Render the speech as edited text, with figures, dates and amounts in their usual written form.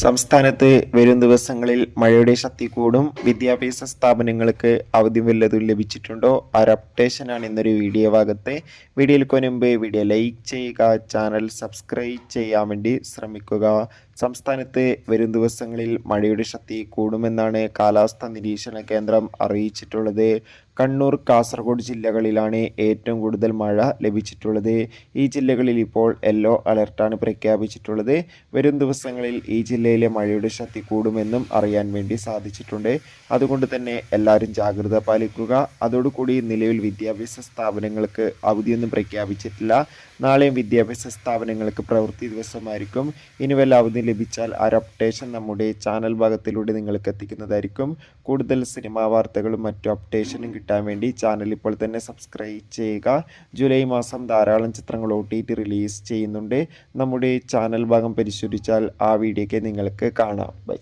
സംസ്ഥാനത്ത് വരും ദിവസങ്ങളിൽ മഴയുടെ ശക്തി കൂടും. വിദ്യാഭ്യാസ സ്ഥാപനങ്ങൾക്ക് അവധി വല്ലതും ലഭിച്ചിട്ടുണ്ടോ? ആ ഒരു അപ്ഡേഷനാണ് ഇന്നൊരു വീഡിയോ ഭാഗത്തെ. വീഡിയോയിൽ മുൻപ് വീഡിയോ ലൈക്ക് ചെയ്യുക, ചാനൽ സബ്സ്ക്രൈബ് ചെയ്യാൻ വേണ്ടി ശ്രമിക്കുക. സംസ്ഥാനത്ത് വരും ദിവസങ്ങളിൽ മഴയുടെ ശക്തി കൂടുമെന്നാണ് കാലാവസ്ഥാ നിരീക്ഷണ കേന്ദ്രം അറിയിച്ചിട്ടുള്ളത്. കണ്ണൂർ, കാസർഗോഡ് ജില്ലകളിലാണ് ഏറ്റവും കൂടുതൽ മഴ ലഭിച്ചിട്ടുള്ളത്. ഈ ജില്ലകളിൽ ഇപ്പോൾ യെല്ലോ അലർട്ടാണ് പ്രഖ്യാപിച്ചിട്ടുള്ളത്. വരും ദിവസങ്ങളിൽ ഈ ജില്ലയിലെ മഴയുടെ ശക്തി കൂടുമെന്നും അറിയാൻ വേണ്ടി സാധിച്ചിട്ടുണ്ട്. അതുകൊണ്ട് തന്നെ എല്ലാവരും ജാഗ്രത പാലിക്കുക. അതോടുകൂടി നിലവിൽ വിദ്യാഭ്യാസ സ്ഥാപനങ്ങൾക്ക് അവധിയൊന്നും പ്രഖ്യാപിച്ചിട്ടില്ല. നാളെയും വിദ്യാഭ്യാസ സ്ഥാപനങ്ങൾക്ക് പ്രവൃത്തി ദിവസമായിരിക്കും. ഇനി വല്ല അവധി ലഭിച്ചാൽ ആ ഒരു അപ്ഡേഷൻ നമ്മുടെ ചാനൽ ഭാഗത്തിലൂടെ നിങ്ങൾക്ക് എത്തിക്കുന്നതായിരിക്കും. കൂടുതൽ സിനിമാ വാർത്തകളും മറ്റു അപ്ഡേഷനും കിട്ടാൻ വേണ്ടി ചാനൽ ഇപ്പോൾ തന്നെ സബ്സ്ക്രൈബ് ചെയ്യുക. ജൂലൈ മാസം ധാരാളം ചിത്രങ്ങൾ OTT റിലീസ് ചെയ്യുന്നുണ്ട്. നമ്മുടെ ചാനൽ ഭാഗം പരിശോധിച്ചാൽ ആ വീഡിയോയ്ക്ക് നിങ്ങൾക്ക് കാണാം. ബൈ.